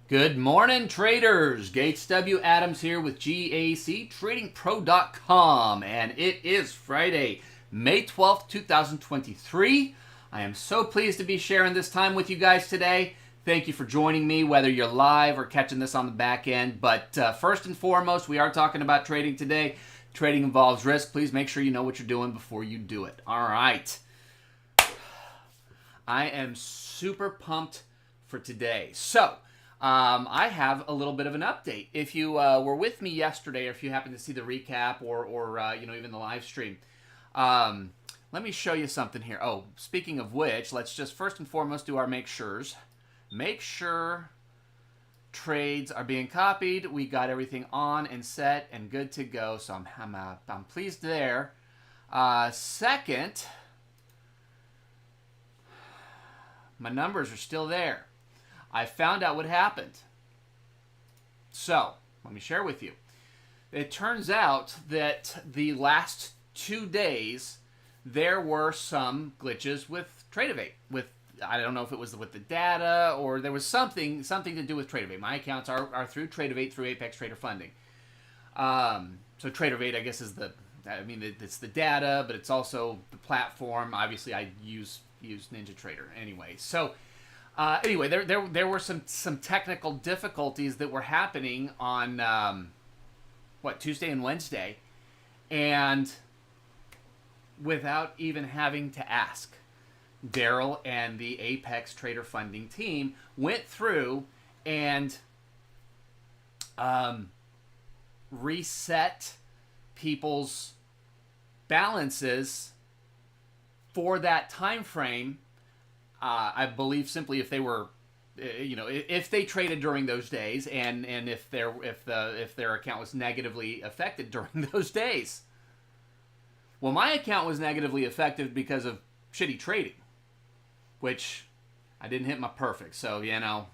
Good morning, traders. Gates W. Adams here with GAC TradingPro.com, and it is Friday, May 12th, 2023. I am so pleased to be sharing this time with you guys today. Thank you for joining me, whether you're live or catching this on the back end. But first and foremost, we are talking about trading today. Trading involves risk. Please make sure you know what you're doing before you do it. All right. I am super pumped for today. So, I have a little bit of an update. If you were with me yesterday, or if you happen to see the recap or even the live stream, let me show you something here. Oh, speaking of which, let's just first and foremost do our make sures. Make sure trades are being copied. We got everything on and set and good to go. So I'm pleased there. Second, my numbers are still there. I found out what happened. So, let me share with you. It turns out that the last 2 days, there were some glitches with Tradeovate. I don't know if it was with the data or there was something to do with Tradeovate. My accounts are through Tradeovate, through Apex Trader Funding. So Tradeovate, I guess, it's the data, but it's also the platform. Obviously, I use NinjaTrader anyway. So, anyway, there were some technical difficulties that were happening on Tuesday and Wednesday, and without even having to ask, Daryl and the Apex Trader Funding team went through and reset people's balances for that time frame. I believe simply if they were, if they traded during those days, and if their account was negatively affected during those days. Well, my account was negatively affected because of shitty trading, which I didn't hit my perfect. So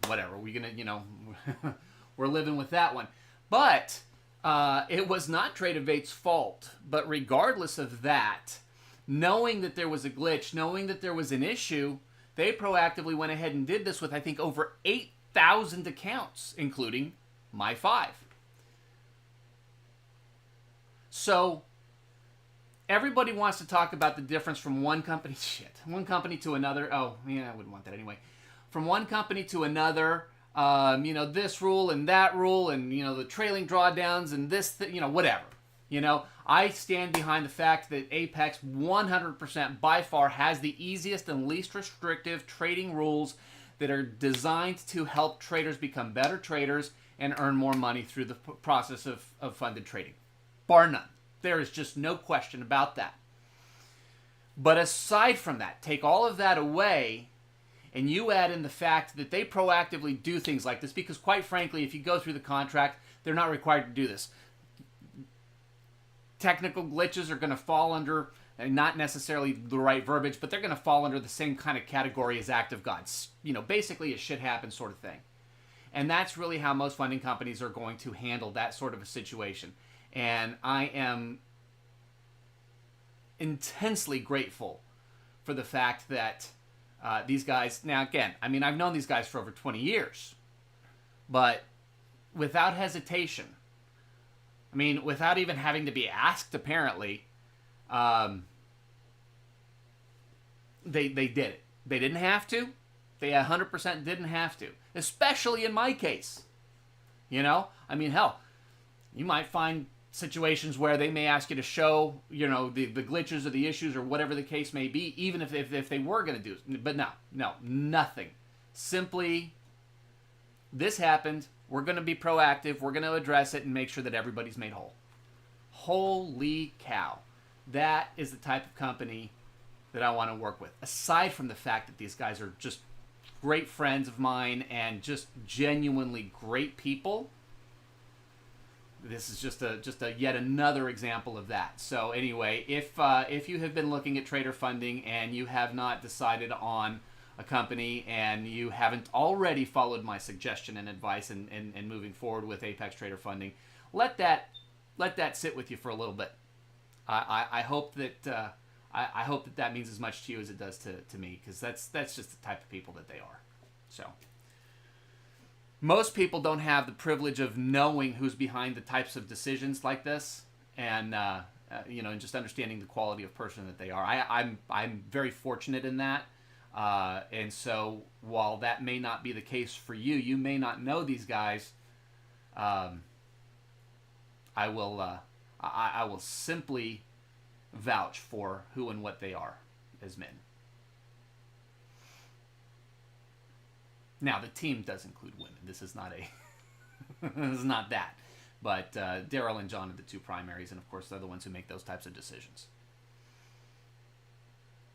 whatever. We're living with that one. But it was not Tradeovate's fault. But regardless of that, knowing that there was a glitch, knowing that there was an issue, they proactively went ahead and did this with, I think, over 8,000 accounts, including my 5. So, everybody wants to talk about the difference from one company to another. Oh, yeah, I wouldn't want that anyway. From one company to another, this rule and that rule, and, the trailing drawdowns and this, whatever. I stand behind the fact that Apex 100% by far has the easiest and least restrictive trading rules that are designed to help traders become better traders and earn more money through the process of funded trading. Bar none. There is just no question about that. But aside from that, take all of that away, and you add in the fact that they proactively do things like this, because quite frankly, if you go through the contract, they're not required to do this. Technical glitches are going to fall under, and not necessarily the right verbiage, but they're going to fall under the same kind of category as act of God. Basically a shit happens sort of thing. And that's really how most funding companies are going to handle that sort of a situation. And I am intensely grateful for the fact that these guys, now again, I've known these guys for over 20 years, but without hesitation, without even having to be asked, apparently, they did it. They didn't have to. They 100% didn't have to, especially in my case. Hell, you might find situations where they may ask you to show, the glitches or the issues or whatever the case may be, even if they were going to do it. But no, nothing. Simply, this happened. We're going to be proactive. We're going to address it and make sure that everybody's made whole. Holy cow. That is the type of company that I want to work with. Aside from the fact that these guys are just great friends of mine and just genuinely great people, this is just a yet another example of that. So anyway, if you have been looking at trader funding and you have not decided on a company and you haven't already followed my suggestion and advice and moving forward with Apex Trader Funding, let that sit with you for a little bit. I hope that I hope that means as much to you as it does to me, because that's just the type of people that they are. So most people don't have the privilege of knowing who's behind the types of decisions like this, and and just understanding the quality of person that they are. I'm very fortunate in that, and so while that may not be the case for you, you may not know these guys. I will simply vouch for who and what they are as men. Now, the team does include women. This is not this is not that. But Daryl and John are the two primaries, and of course they're the ones who make those types of decisions.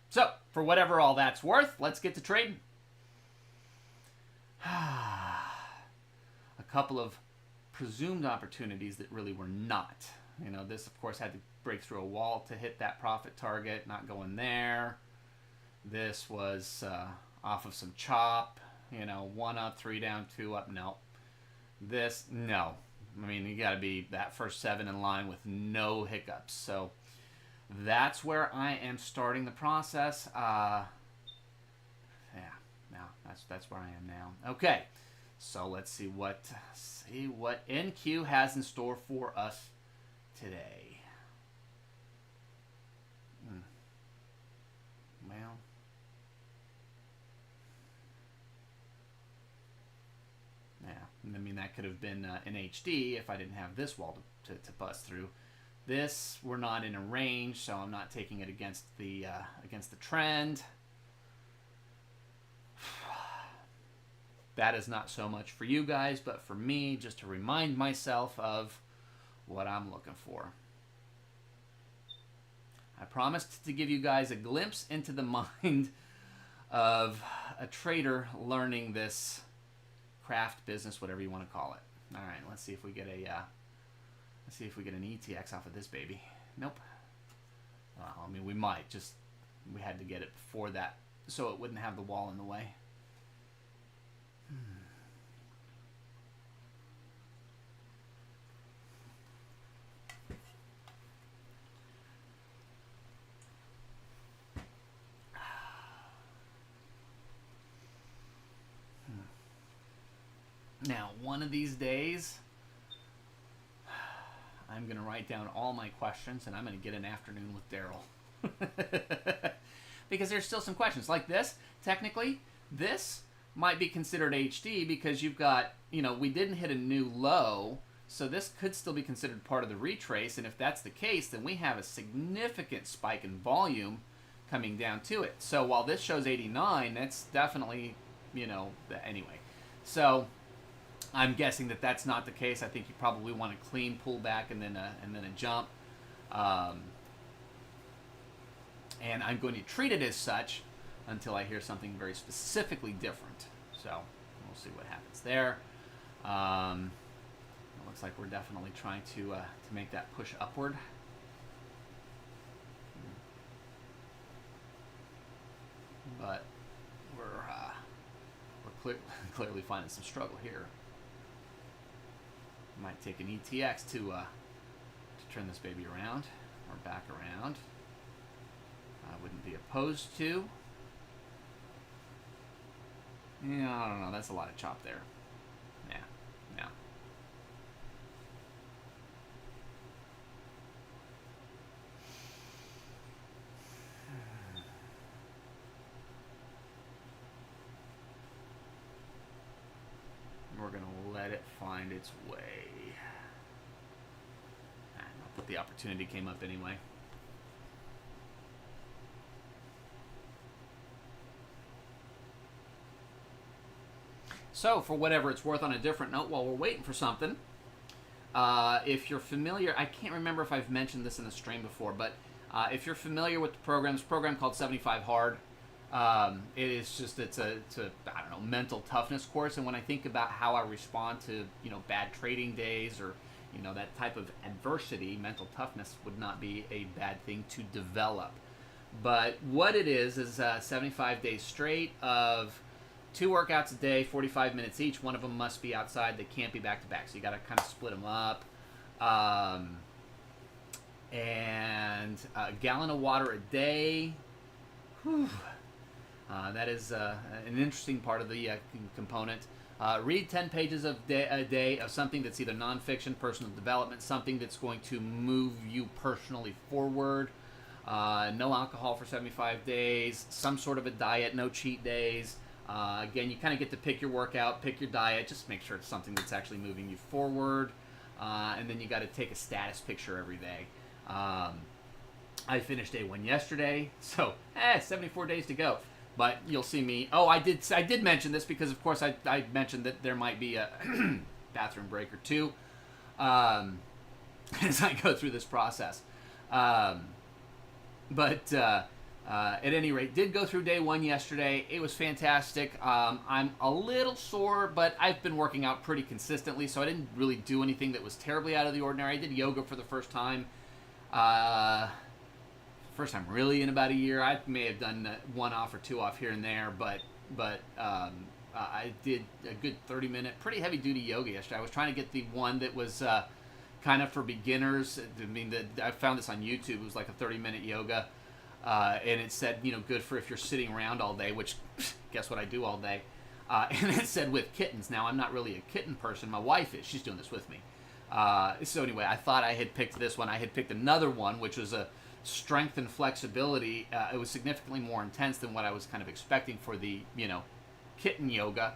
So, for whatever all that's worth, let's get to trading. A couple of presumed opportunities that really were not. This of course had to break through a wall to hit that profit target, not going there. This was off of some chop, 1 up, 3 down, 2 up, no. This, no. I mean, you got to be that first 7 in line with no hiccups. So that's where I am starting the process. That's where I am now. Okay, so let's see what NQ has in store for us today. Well, yeah, I mean that could have been in HD if I didn't have this wall to bust through. This, we're not in a range, so I'm not taking it against the trend. That is not so much for you guys, but for me, just to remind myself of what I'm looking for. I promised to give you guys a glimpse into the mind of a trader learning this craft business, whatever you want to call it. All right, let's see if we get an ETX off of this baby. Nope. Well, I mean, we might. We had to get it before that, so it wouldn't have the wall in the way. Now, one of these days, I'm going to write down all my questions, and I'm going to get an afternoon with Daryl. Because there's still some questions. Like this, technically, this might be considered HD because you've got, we didn't hit a new low, so this could still be considered part of the retrace, and if that's the case, then we have a significant spike in volume coming down to it. So while this shows 89, that's definitely, anyway. So I'm guessing that that's not the case. I think you probably want a clean pullback and then a jump. And I'm going to treat it as such until I hear something very specifically different. So we'll see what happens there. It looks like we're definitely trying to make that push upward. But we're clearly finding some struggle here. Might take an ETX to turn this baby around or back around. I wouldn't be opposed to. Yeah, I don't know. That's a lot of chop there. Yeah. We're going to let it find its way. But the opportunity came up anyway. So, for whatever it's worth, on a different note, while we're waiting for something, if you're familiar, I can't remember if I've mentioned this in the stream before, but if you're familiar with the program, it's a program called 75 Hard. It's a I don't know, mental toughness course, and when I think about how I respond to, bad trading days or, that type of adversity, mental toughness would not be a bad thing to develop. But what it is 75 days straight of 2 workouts a day, 45 minutes each. One of them must be outside. They can't be back-to-back, so you got to kind of split them up. And a gallon of water a day. Whew. That is an interesting part of the component. Read 10 pages a day of something that's either nonfiction, personal development, something that's going to move you personally forward. No alcohol for 75 days, some sort of a diet, no cheat days. Again, you kind of get to pick your workout, pick your diet, just make sure it's something that's actually moving you forward. And then you got to take a status picture every day. I finished day 1 yesterday, so 74 days to go. But you'll see me. Oh, I did mention this because, of course, I mentioned that there might be a bathroom break or two as I go through this process. But at any rate, did go through day 1 yesterday. It was fantastic. I'm a little sore, but I've been working out pretty consistently, so I didn't really do anything that was terribly out of the ordinary. I did yoga for the first time. First time really in about a year. I may have done 1 off or 2 off here and there, but I did a good 30-minute, pretty heavy-duty yoga yesterday. I was trying to get the one that was kind of for beginners. I mean, I found this on YouTube. It was like a 30-minute yoga, and it said, good for if you're sitting around all day, which guess what I do all day. And it said with kittens. Now, I'm not really a kitten person. My wife is. She's doing this with me. So anyway, I thought I had picked this one. I had picked another one, which was a strength and flexibility. It was significantly more intense than what I was kind of expecting for the, kitten yoga.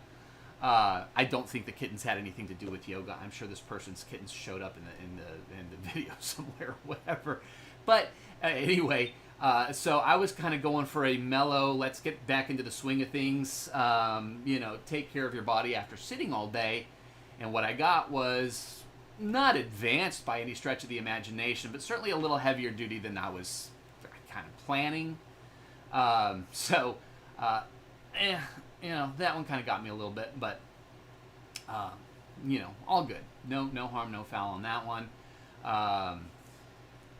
I don't think the kittens had anything to do with yoga. I'm sure this person's kittens showed up in the video somewhere or whatever. But anyway, so I was kind of going for a mellow, let's get back into the swing of things, take care of your body after sitting all day. And what I got was not advanced by any stretch of the imagination, but certainly a little heavier duty than I was kind of planning. That one kind of got me a little bit, but all good. No harm, no foul on that one.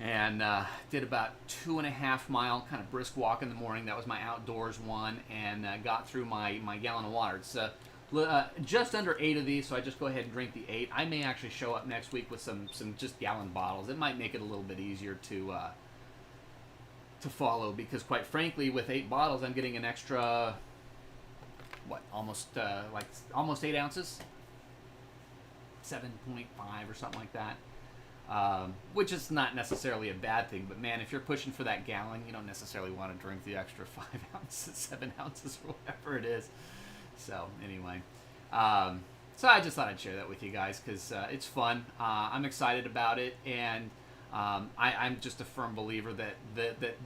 And did about 2.5 mile kind of brisk walk in the morning. That was my outdoors one, and got through my gallon of water. It's just under 8 of these, so I just go ahead and drink the 8. I may actually show up next week with some just gallon bottles. It might make it a little bit easier to follow, because quite frankly, with 8 bottles, I'm getting an extra almost 8 ounces, 7.5 or something like that. Which is not necessarily a bad thing, but man, if you're pushing for that gallon, you don't necessarily want to drink the extra 5 ounces, 7 ounces, or whatever it is. So anyway, so I just thought I'd share that with you guys because it's fun. I'm excited about it, and I'm just a firm believer that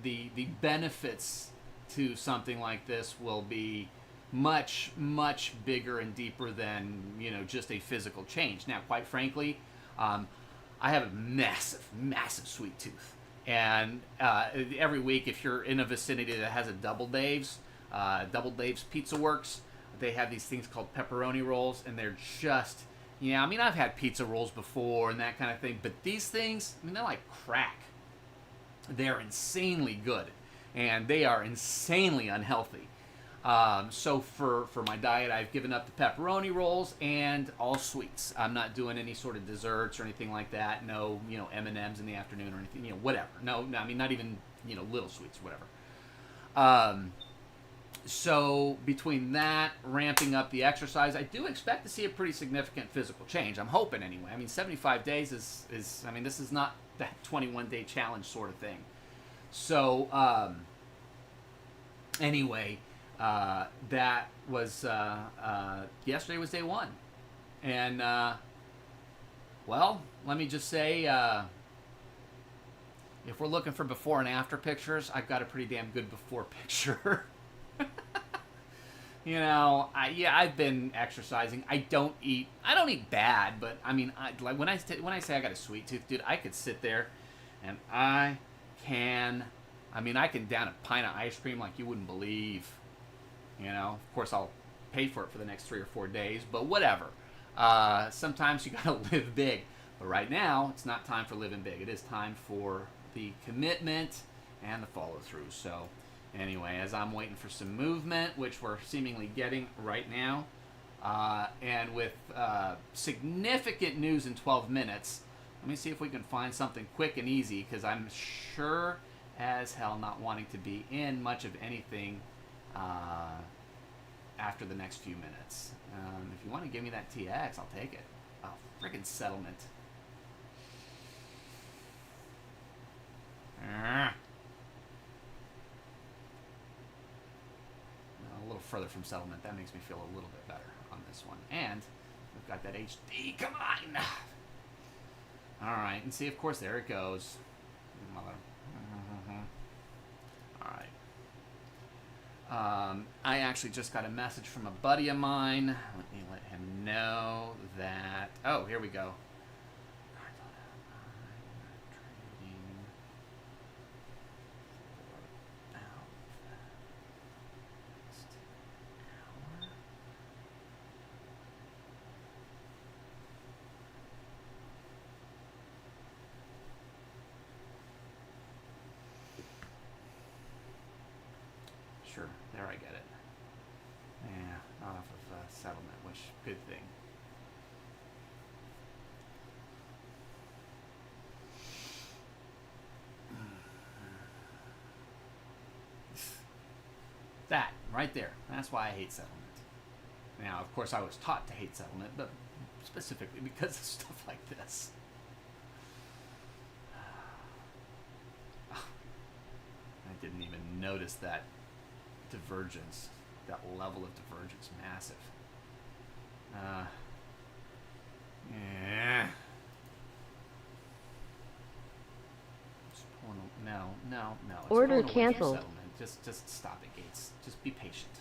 the benefits to something like this will be much, much bigger and deeper than just a physical change. Now, quite frankly, I have a massive sweet tooth, and every week, if you're in a vicinity that has a Double Dave's Pizza Works, they have these things called pepperoni rolls, and they're just, I've had pizza rolls before and that kind of thing, but these things, they're like crack. They're insanely good, and they are insanely unhealthy. So for my diet, I've given up the pepperoni rolls and all sweets. I'm not doing any sort of desserts or anything like that. No, M&Ms in the afternoon or anything, whatever. No, not even, little sweets, whatever. So between that, ramping up the exercise, I do expect to see a pretty significant physical change. I'm hoping anyway. 75 days is this is not that 21-day challenge sort of thing. So anyway, that was yesterday was day 1, and let me just say, if we're looking for before and after pictures, I've got a pretty damn good before picture. I've been exercising. I don't eat bad, but when I say I got a sweet tooth, dude, I could sit there and I can down a pint of ice cream like you wouldn't believe. Of course I'll pay for it for the next 3 or 4 days, but whatever. Sometimes you gotta live big, but right now it's not time for living big. It is time for the commitment and the follow through. So anyway, as I'm waiting for some movement, which we're seemingly getting right now, and with significant news in 12 minutes, let me see if we can find something quick and easy, because I'm sure as hell not wanting to be in much of anything after the next few minutes. If you want to give me that TX, I'll take it. Oh, friggin' settlement. A little further from settlement. That makes me feel a little bit better on this one. And we've got that HD. Come on! All right, and see, of course, there it goes. Mother. All right. I actually just got a message from a buddy of mine. Let me let him know that. Oh, here we go. Sure, there I get it. Yeah, not off of settlement, which, good thing. That, right there, that's why I hate settlement. Now, of course, I was taught to hate settlement, but specifically because of stuff like this. I didn't even notice that divergence, that level of divergence, massive. Yeah. No. It's Order canceled. Settlement. Just stop it, Gates. Just be patient.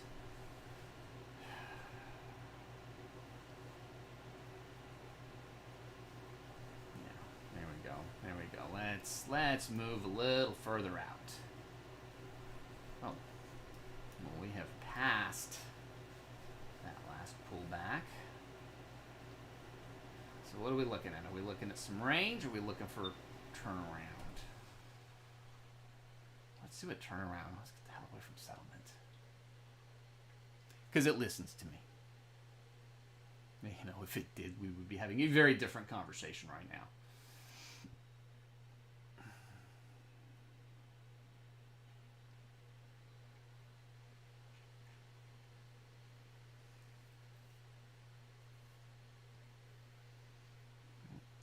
Yeah, there we go. Let's move a little further out. Oh. Well, we have passed that last pullback. So what are we looking at? Are we looking at some range, or are we looking for turnaround? Let's do a turnaround. Let's get the hell away from settlement. Because it listens to me. You know, if it did, we would be having a very different conversation right now.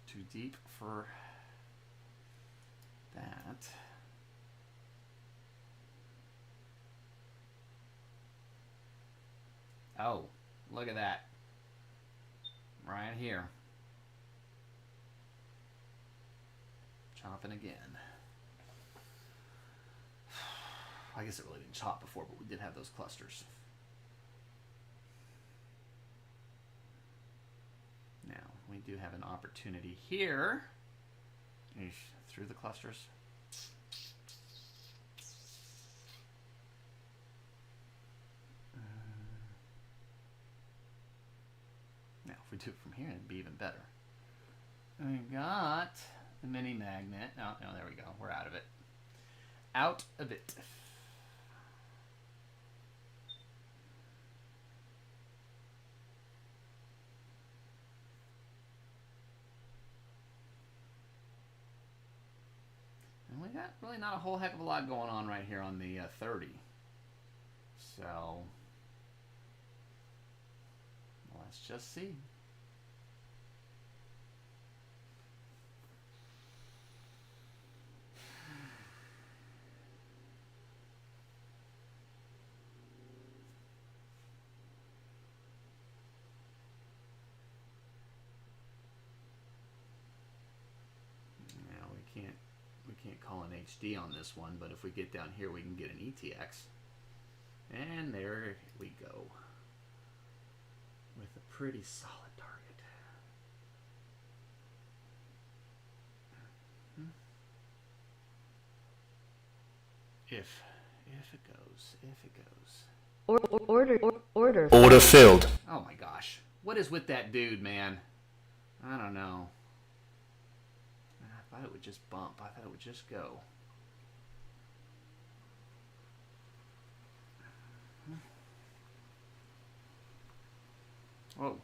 Too deep for that. Oh, look at that. Right here. Chopping again. I guess it really didn't chop before, but we did have those clusters. Now, we do have an opportunity here. Through the clusters. Now, if we do it from here, it'd be even better. We got the mini magnet. No, there we go. We're out of it. Out of it. And we got really not a whole heck of a lot going on right here on the 30. So let's just see. Now we can't call an HD on this one, but if we get down here, we can get an ETX. And there we go. With a pretty solid target. If it goes. Order filled. Oh my gosh. What is with that dude, man? I don't know. I thought it would just bump. I thought it would just go. Whoa.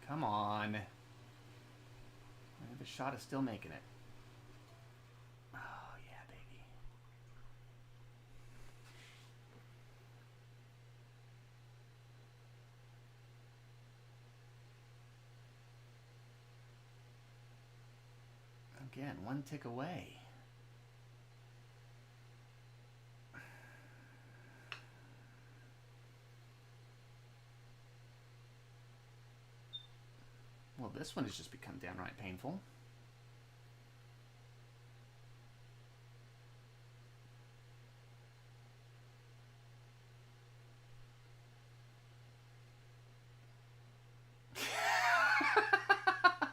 Come on. I have a shot of still making it. Oh, yeah, baby. Again, one tick away. Well, this one has just become downright painful.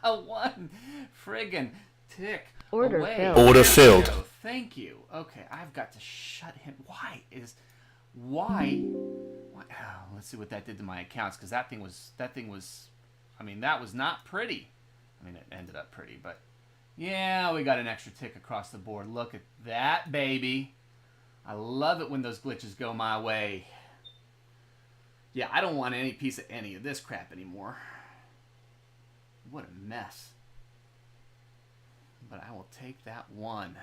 A one friggin' tick Order away. filled. Order filled. Thank you. Okay, I've got to shut him. Why? Oh, let's see what that did to my accounts, because that thing was. I mean, that was not pretty. I mean, it ended up pretty, but yeah, we got an extra tick across the board. Look at that, baby. I love it when those glitches go my way. Yeah, I don't want any piece of any of this crap anymore. What a mess. But I will take that one.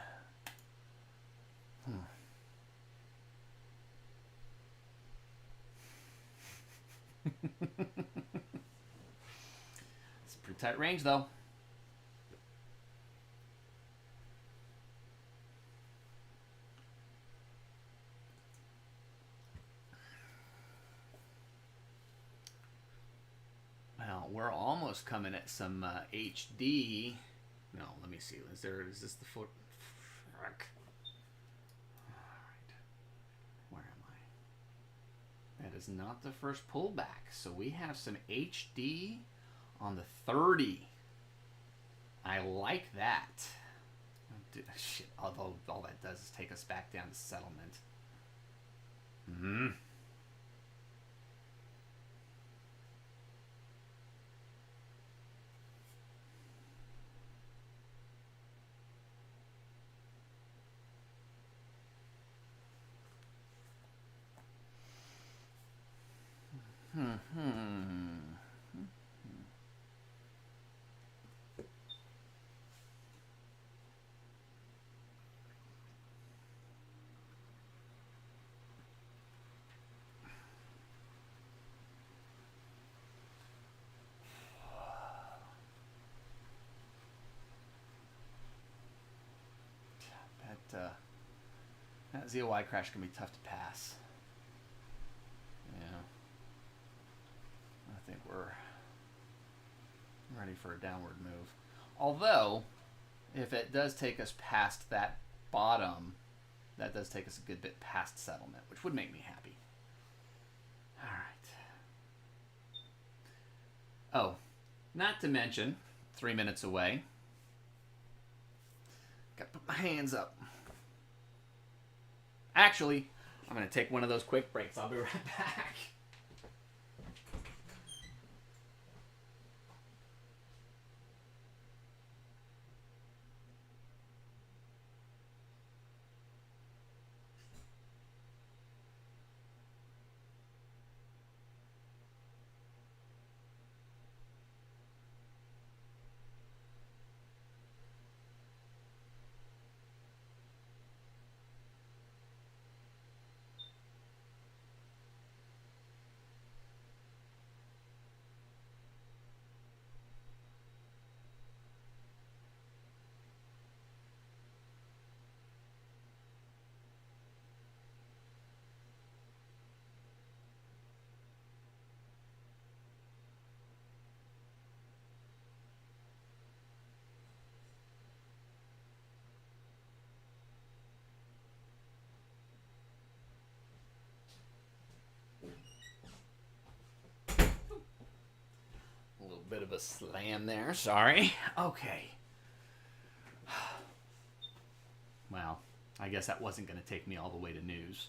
It's a pretty tight range, though. Well, we're almost coming at some HD. No, let me see. Is this the foot? Frick. Alright. Where am I? That is not the first pullback. So we have some HD on the 30. I like that. Shit, although all that does is take us back down to settlement. That ZOI crash can be tough to pass. Yeah. I think we're ready for a downward move. Although, if it does take us past that bottom, that does take us a good bit past settlement, which would make me happy. Alright. Oh, not to mention, 3 minutes away. Gotta put my hands up. Actually, I'm going to take one of those quick breaks. I'll be right back. Bit of a slam there. Sorry. Okay. Well, I guess that wasn't going to take me all the way to news.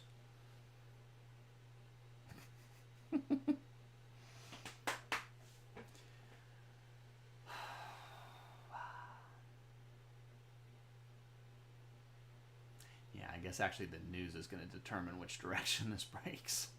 Yeah, I guess actually the news is going to determine which direction this breaks.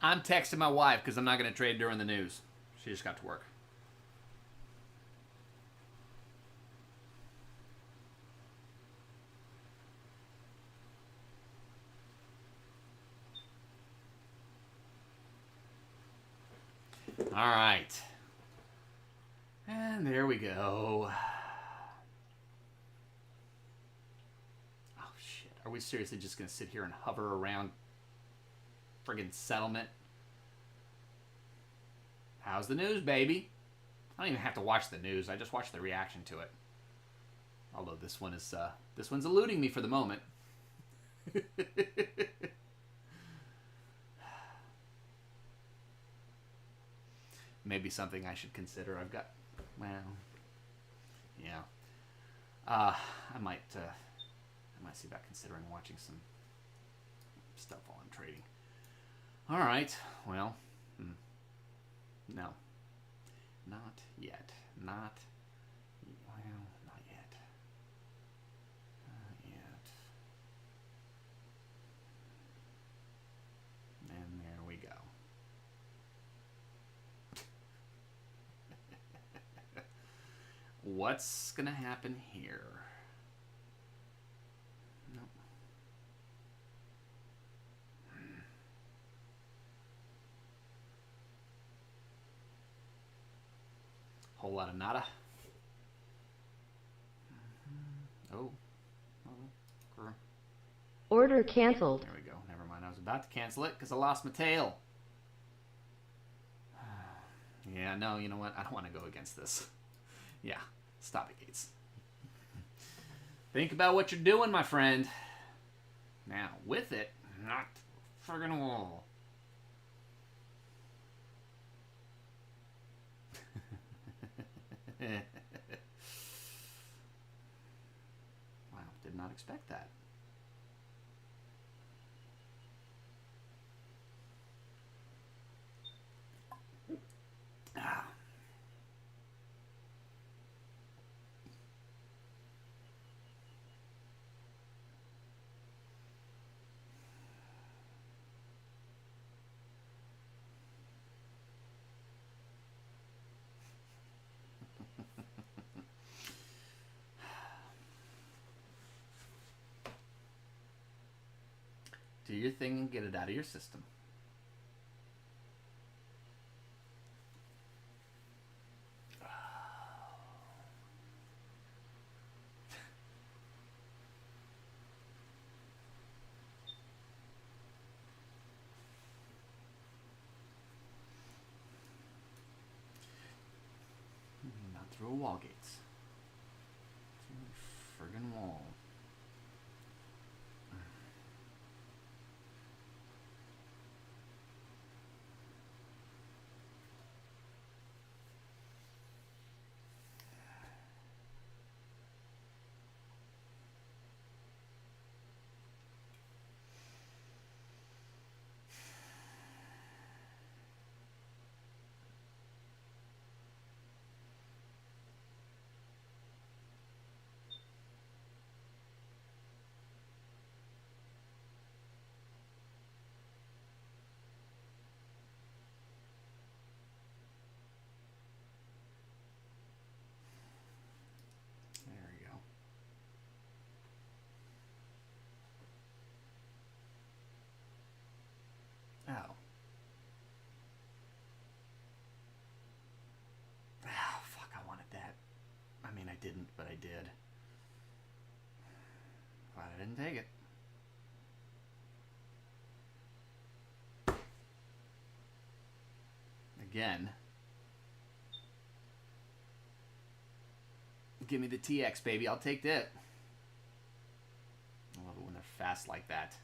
I'm texting my wife because I'm not going to trade during the news. She just got to work. All right. And there we go. Oh, shit. Are we seriously just going to sit here and hover around friggin' settlement? How's the news, baby? I don't even have to watch the news. I just watch the reaction to it. Although this one's eluding me for the moment. Maybe something I should consider. I've got, well, yeah. I might see about considering watching some stuff while I'm trading. All right. Well, no, not yet. Not yet. Not yet. And there we go. What's gonna happen here? Nope. Whole lot of nada. Oh. Order canceled. There we go. Never mind. I was about to cancel it because I lost my tail. Yeah, no, you know what? I don't want to go against this. Yeah, stop it, Gates. Think about what you're doing, my friend. Now, with it, not friggin' wall. Wow, did not expect that. Ah. Do your thing and get it out of your system. Not through a wall, Gates. Through a friggin' wall. There you go. Oh. Oh, fuck, I wanted that. I mean, I didn't, but I did. Glad I didn't take it. Again. Give me the TX, baby. I'll take that. I love it when they're fast like that.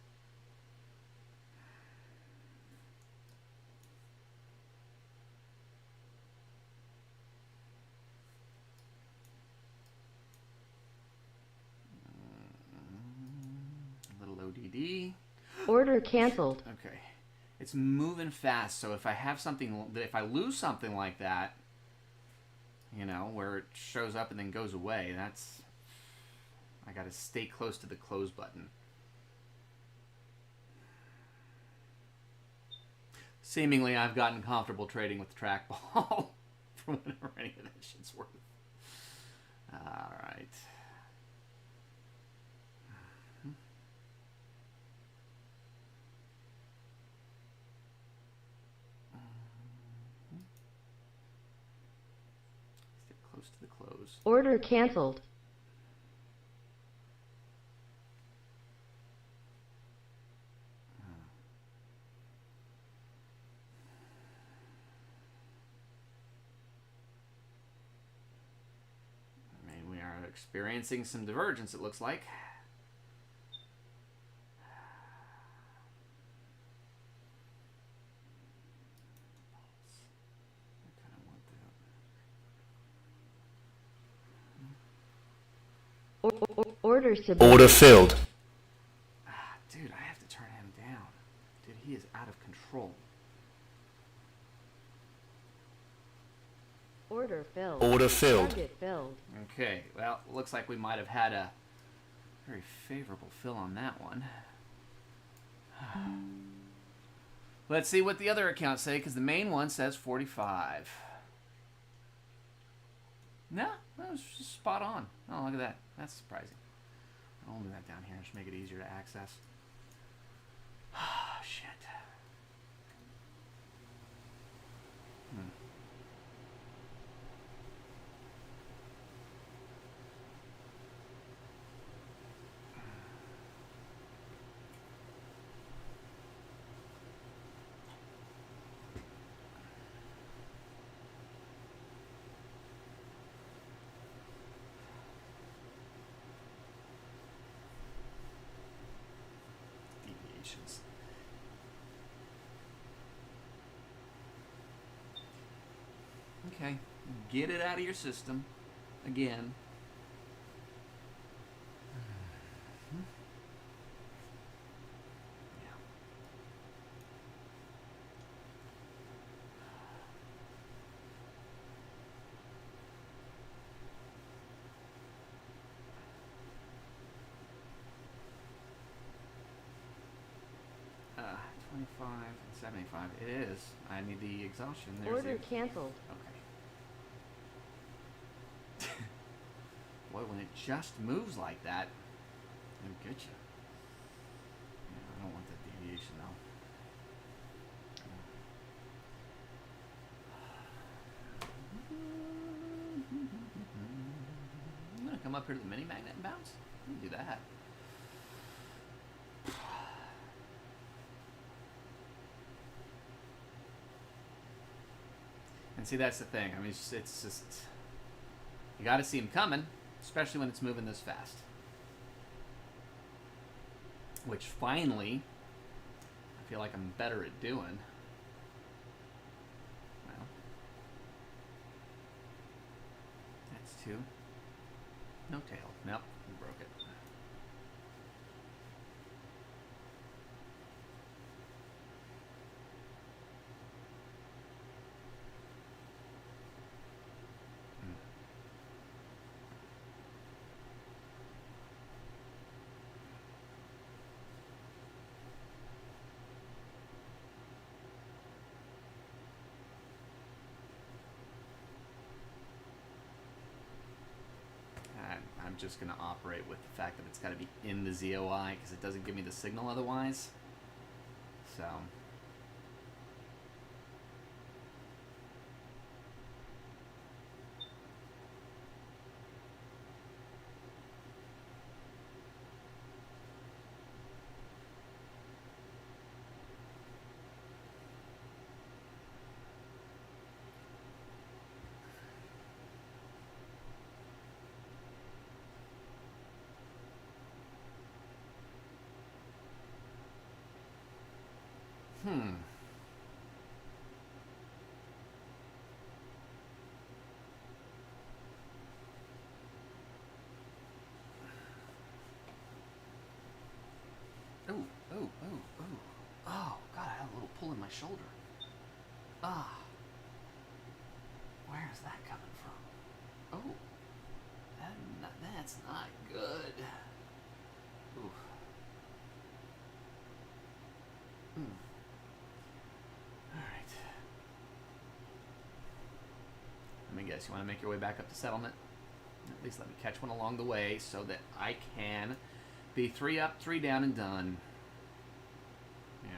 A little ODD. Order canceled. Okay. It's moving fast, so if I have something, if I lose something like that, you know, where it shows up and then goes away, that's, I gotta stay close to the close button. seemingly I've gotten comfortable trading with the trackball for whatever any of that shit's worth. All right. Let's get close to the close. Order canceled. Experiencing some divergence, it looks like. Order submitted. Order filled. Dude, I have to turn him down. Dude, he is out of control. Order filled. Order filled. Target filled. Okay, well, looks like we might have had a very favorable fill on that one. Let's see what the other accounts say, because the main one says 45. No, that was just spot on. Oh, look at that. That's surprising. I'll move that down here just make it easier to access. Shit. Deviations. Okay, get it out of your system again. Yeah. Uh, 25 and 75. It is. I need the exhaustion. There's Order the... canceled. Okay. Boy, when it just moves like that, it'll get you. Yeah, I don't want that deviation though. I'm gonna come up here to the mini magnet and bounce. Let me do that. And see, that's the thing. I mean, it's just you got to see them coming, especially when it's moving this fast. Which finally, I feel like I'm better at doing. Well, that's two. No tail. Nope, we broke it. I'm just going to operate with the fact that it's got to be in the ZOI because it doesn't give me the signal otherwise. So... Oh, God, I had a little pull in my shoulder. Ah. Where is that coming from? Oh. That's not good. Oof. Alright. Yes, you want to make your way back up to settlement? At least let me catch one along the way so that I can be 3 up, 3 down, and done. Yeah.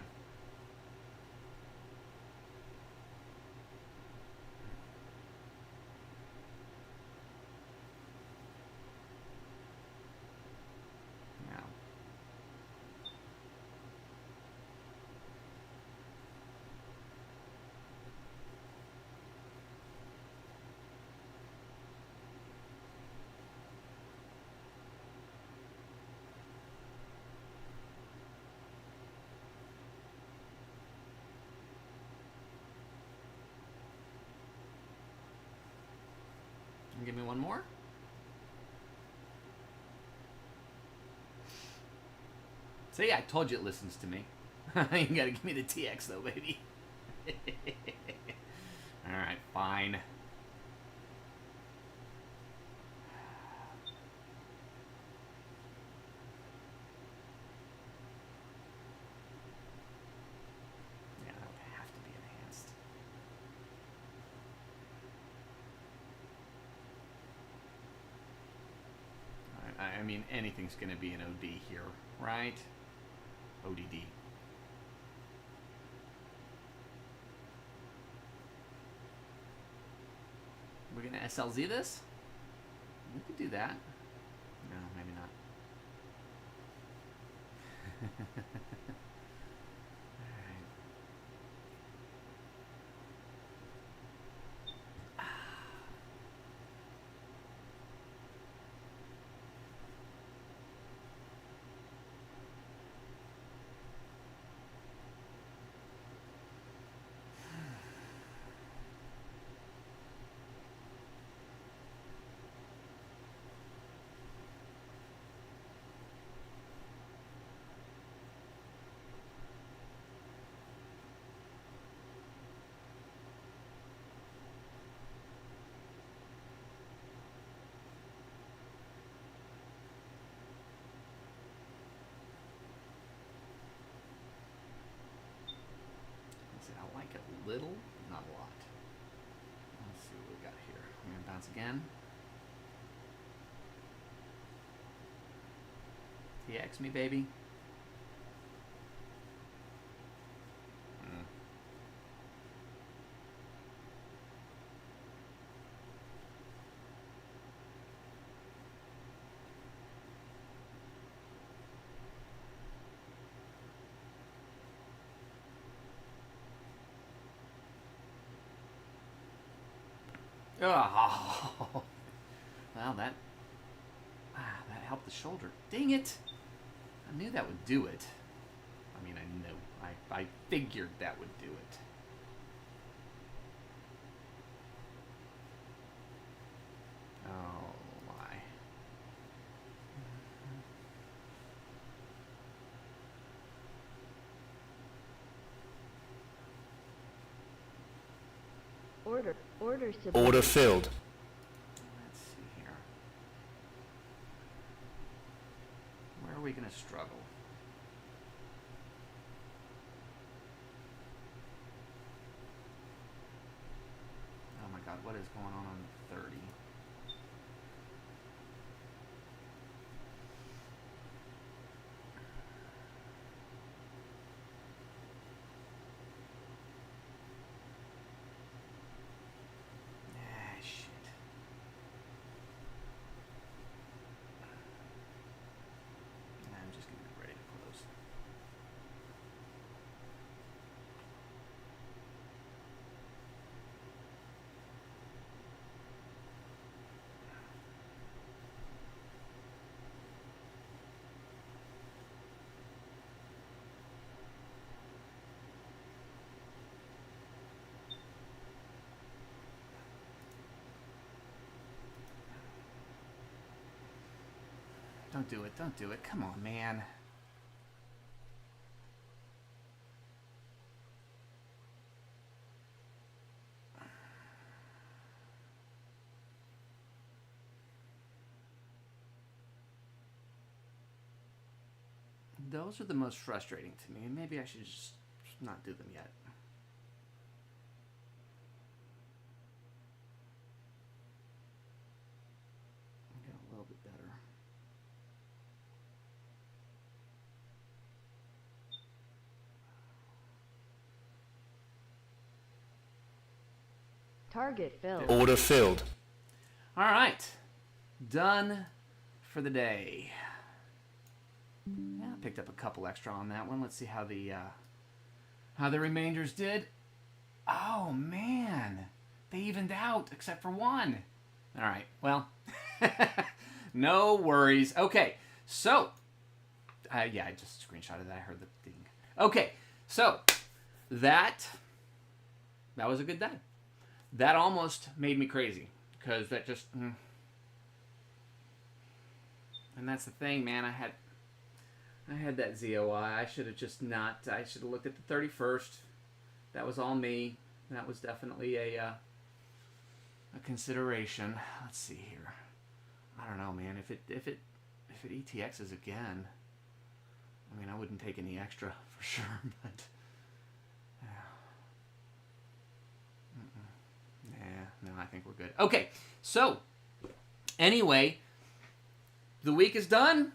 Now. Give me one more. See, I told you it listens to me. You gotta give me the TX though, baby. Alright, fine. Yeah, that would have to be enhanced. I mean, anything's gonna be an OD here, right? ODD. We're gonna SLZ this? We could do that. No, maybe not. I like it a little, not a lot. Let's see what we got here. I'm gonna bounce again. TX me, baby. Oh, well, that helped the shoulder. Dang it! I knew that would do it. I mean, I knew. I figured that would do it. Oh my. Order filled. Let's see here. Where are we going to struggle? Oh my god, what is going on 30? Don't do it. Don't do it. Come on, man. Those are the most frustrating to me, and maybe I should just not do them yet. Target filled. Order filled. All right. Done for the day. Yeah, I picked up a couple extra on that one. Let's see how the remainders did. Oh, man. They evened out except for one. All right. Well, no worries. Okay. So, yeah, I just screenshotted that. I heard the ding. Okay. So, that was a good day. That almost made me crazy because that just... And that's the thing, man. I had that ZOI. I should have just not... I should have looked at the 31st. That was all me. That was definitely a consideration. Let's see here. I don't know, man. If it ETXs again, I mean, I wouldn't take any extra for sure, but no, I think we're good. Okay, so anyway, the week is done.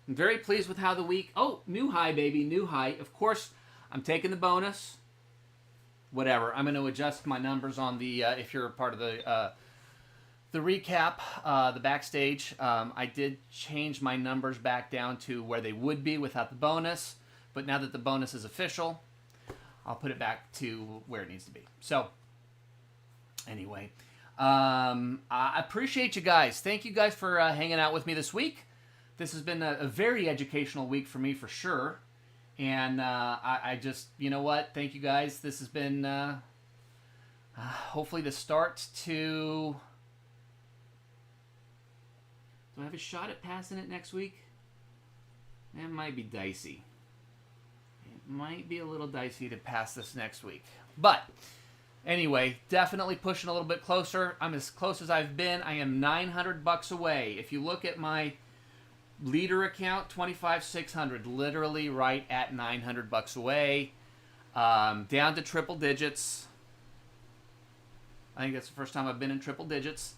I'm very pleased with how the week... Oh, new high, baby, new high. Of course, I'm taking the bonus. Whatever. I'm going to adjust my numbers on the... if you're a part of the recap, the backstage, I did change my numbers back down to where they would be without the bonus. But now that the bonus is official, I'll put it back to where it needs to be. So, anyway, I appreciate you guys. Thank you guys for hanging out with me this week. This has been a very educational week for me, for sure. And I just, you know what? Thank you guys. This has been hopefully the start to... Do I have a shot at passing it next week? That might be dicey. It might be a little dicey to pass this next week. But anyway, definitely pushing a little bit closer. I'm as close as I've been. I am $900 away. If you look at my leader account, 25,600, literally right at $900 away. Down to triple digits. I think that's the first time I've been in triple digits.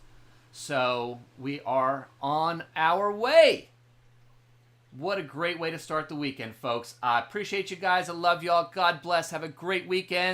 So we are on our way. What a great way to start the weekend, folks. I appreciate you guys. I love y'all. God bless. Have a great weekend.